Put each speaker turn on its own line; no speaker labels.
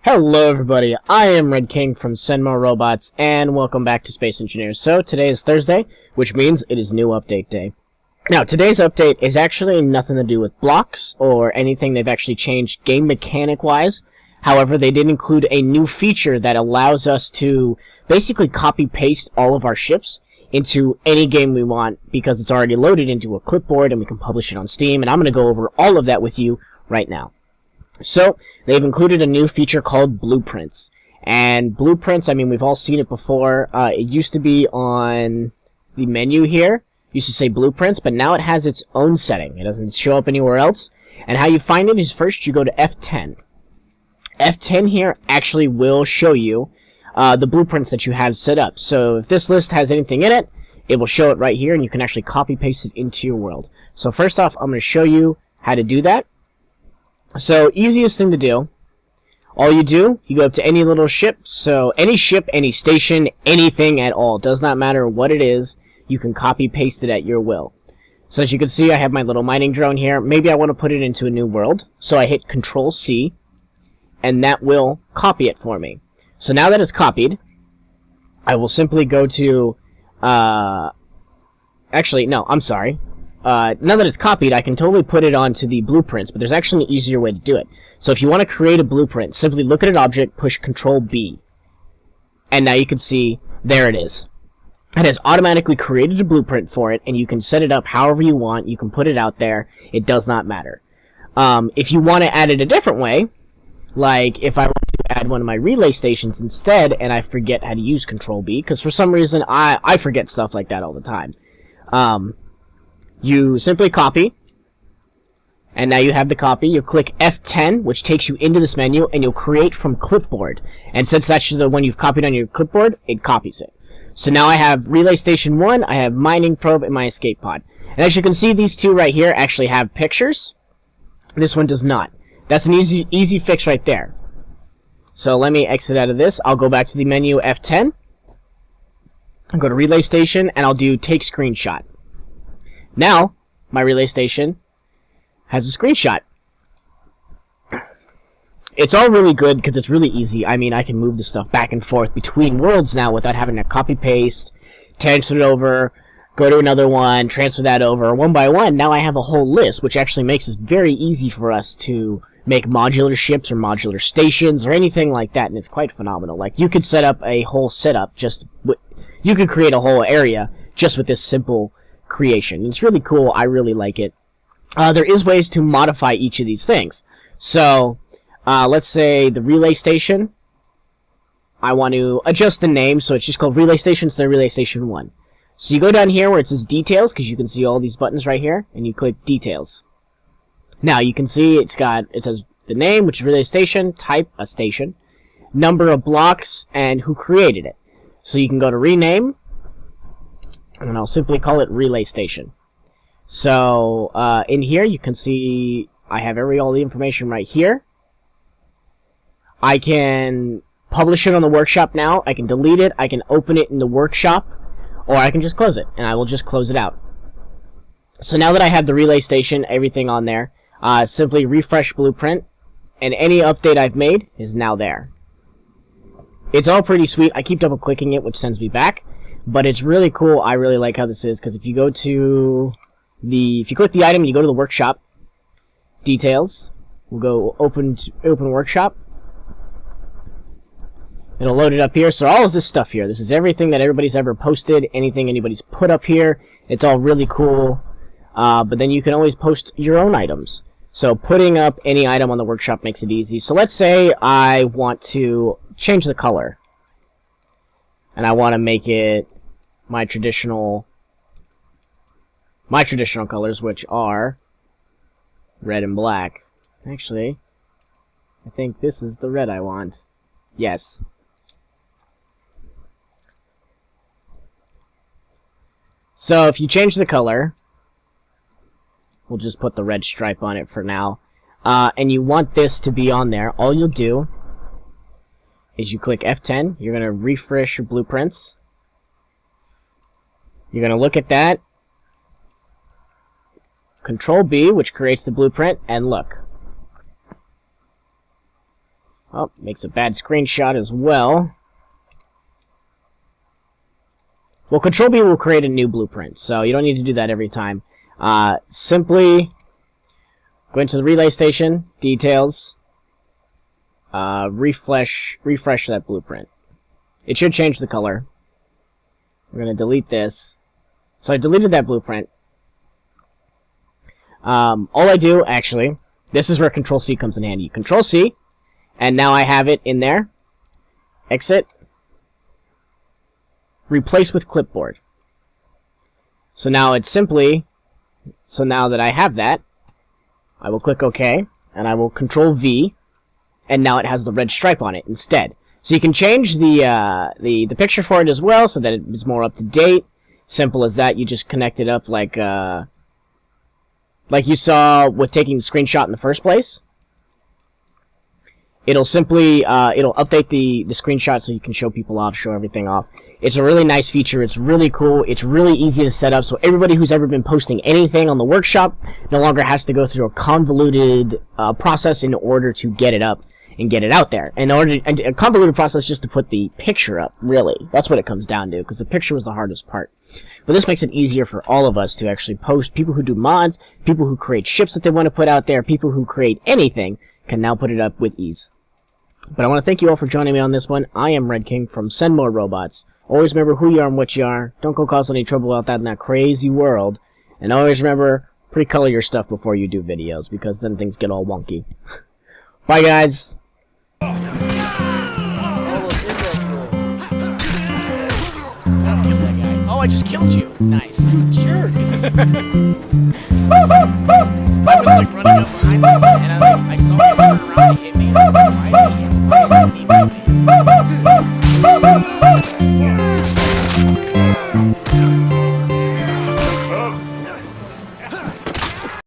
Hello everybody, I am Red King from Send More Robots, and welcome back to Space Engineers. So, today is Thursday, which means it is new update day. Now, today's update is actually nothing to do with blocks, or anything they've actually changed game mechanic-wise. However, they did include a new feature that allows us to basically copy-paste all of our ships into any game we want, because it's already loaded into a clipboard, and we can publish it on Steam, and I'm going to go over all of that with you right now. So, they've included a new feature called Blueprints. And Blueprints, I mean, we've all seen it before. It used to be on the menu here. It used to say Blueprints, but now it has its own setting. It doesn't show up anywhere else. And how you find it is first you go to F10. F10 here actually will show you the blueprints that you have set up. So if this list has anything in it, it will show it right here, and you can actually copy-paste it into your world. So first off, I'm going to show you how to do that. So, easiest thing to do, all you do, you go up to any little ship, so any ship, any station, anything at all, does not matter what it is, you can copy-paste it at your will. So as you can see, I have my little mining drone here. Maybe I want to put it into a new world, so I hit Control-C, and that will copy it for me. So now that it's copied, I will simply go to, actually, no, I'm sorry. Now that it's copied, I can totally put it onto the blueprints, but there's actually an easier way to do it. So if you want to create a blueprint, simply look at an object, push Ctrl B. And now you can see, there it is. It has automatically created a blueprint for it, and you can set it up however you want. You can put it out there. It does not matter. If you want to add it a different way, like if I want to add one of my relay stations instead, and I forget how to use Ctrl B, because for some reason I forget stuff like that all the time. You simply copy, and now you have the copy. You click F10, which takes you into this menu, and you'll create from clipboard. And since that's the one you've copied on your clipboard, it copies it. So now I have Relay Station 1, I have Mining Probe, and my Escape Pod. And as you can see, these two right here actually have pictures. This one does not. That's an easy fix right there. So let me exit out of this. I'll go back to the menu F10. I'll go to Relay Station, and I'll do Take Screenshot. Now, my relay station has a screenshot. It's all really good because it's really easy. I mean, I can move the stuff back and forth between worlds now without having to copy-paste, transfer it over, go to another one, transfer that over, one by one. Now I have a whole list, which actually makes it very easy for us to make modular ships or modular stations or anything like that, and it's quite phenomenal. Like, you could set up a whole setup you could create a whole area just with this simple creation. It's really cool. I really like it. There is ways to modify each of these things. So, let's say the relay station. I want to adjust the name, so it's just called Relay Station instead of Relay Station 1. So you go down here where it says Details, because you can see all these buttons right here, and you click Details. Now you can see it says the name, which is Relay Station, type, a station, number of blocks, and who created it. So you can go to Rename, and I'll simply call it Relay Station. So, in here you can see I have all the information right here. I can publish it on the workshop now, I can delete it, I can open it in the workshop, or I can just close it, and I will just close it out. So now that I have the Relay Station, everything on there, simply refresh Blueprint, and any update I've made is now there. It's all pretty sweet. I keep double clicking it, which sends me back. But it's really cool. I really like how this is, because if you go to if you click the item, you go to the workshop, details, we'll go open workshop. It'll load it up here. So all of this stuff here, this is everything that everybody's ever posted, anything anybody's put up here. It's all really cool. But then you can always post your own items. So putting up any item on the workshop makes it easy. So let's say I want to change the color, and I want to make it my traditional colors, which are red and black. Actually, I think this is the red I want. Yes. So if you change the color, we'll just put the red stripe on it for now, and you want this to be on there, all you'll do is you click F10, you're going to refresh your blueprints. You're going to look at that, Control B, which creates the blueprint, and look. Oh, makes a bad screenshot as well. Well, Ctr B will create a new blueprint, so you don't need to do that every time. Simply go into the relay station, details, refresh that blueprint. It should change the color. We're going to delete this. So I deleted that blueprint. All I do, actually, this is where Control-C comes in handy. Control-C, and now I have it in there. Exit. Replace with clipboard. So now it's simply, so now that I have that, I will click OK, and I will Control-V, and now it has the red stripe on it instead. So you can change the picture for it as well, so that it's more up to date. Simple as that. You just connect it up like you saw with taking the screenshot in the first place. It'll simply it'll update the screenshot so you can show people off, show everything off. It's a really nice feature. It's really cool. It's really easy to set up, so everybody who's ever been posting anything on the workshop no longer has to go through a convoluted process in order to get it up and get it out there. And a convoluted process just to put the picture up, really. That's what it comes down to, because the picture was the hardest part. But this makes it easier for all of us to actually post. People who do mods, people who create ships that they want to put out there, people who create anything can now put it up with ease. But I want to thank you all for joining me on this one. I am Red King from Send More Robots. Always remember who you are and what you are. Don't go cause any trouble out there in that crazy world. And always remember, pre-color your stuff before you do videos, because then things get all wonky. Bye, guys. Oh, I just killed you. Nice.
You jerk.
I was like running up behind you.